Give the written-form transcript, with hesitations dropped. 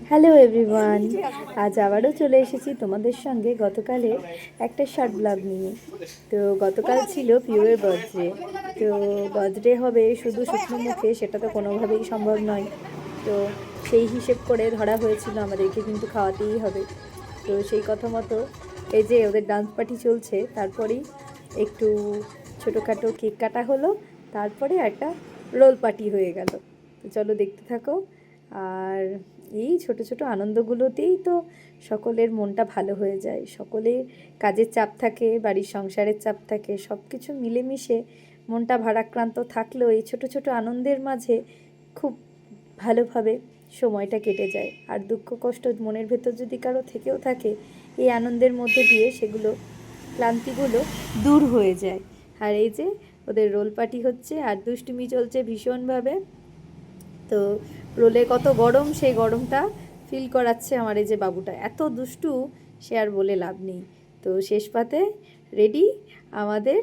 Hello everyone, আজ আবারও চলে এসেছি তোমাদের সঙ্গে গতকালে একটা শর্ট ব্লগ নিয়ে। তো গতকাল ছিল পিউয়ের বার্থডে। তো বার্থডে হবে শুধু শুকনো মুখে, সেটা তো কোনোভাবেই সম্ভব নয়। তো সেই হিসেব করে ধরা হয়েছিল আমাদেরকে কিন্তু খাওয়াতেই হবে। তো সেই কথা মতো এই যে ওদের ডান্স পার্টি চলছে, তারপরেই একটু ছোটোখাটো কেক কাটা হলো, তারপরে একটা রোল পার্টি হয়ে গেল। তো চলো দেখতে থাকো। আর এই ছোট ছোট আনন্দগুলোতেই তো সকলের মনটা ভালো হয়ে যায়। সকলের কাজের চাপ থাকে, বাড়ির সংসারের চাপ থাকে, সব কিছু মিলেমিশে মনটা ভারাক্রান্ত থাকলেও এই ছোট ছোট আনন্দের মাঝে খুব ভালোভাবে সময়টা কেটে যায়। আর দুঃখ কষ্ট মনের ভেতর যদি কারো থেকেও থাকে, এই আনন্দের মধ্যে দিয়ে সেগুলো ক্লান্তিগুলো দূর হয়ে যায়। আর এই যে ওদের রোল পার্টি হচ্ছে আর দুষ্টুমি চলছে ভীষণভাবে। তো রোলে কত গরম, সেই গরমটা ফিল করাচ্ছে আমার এই যে বাবুটা, এত দুষ্টু সে আর বলে লাভ নেই। তো শেষ পাতে রেডি আমাদের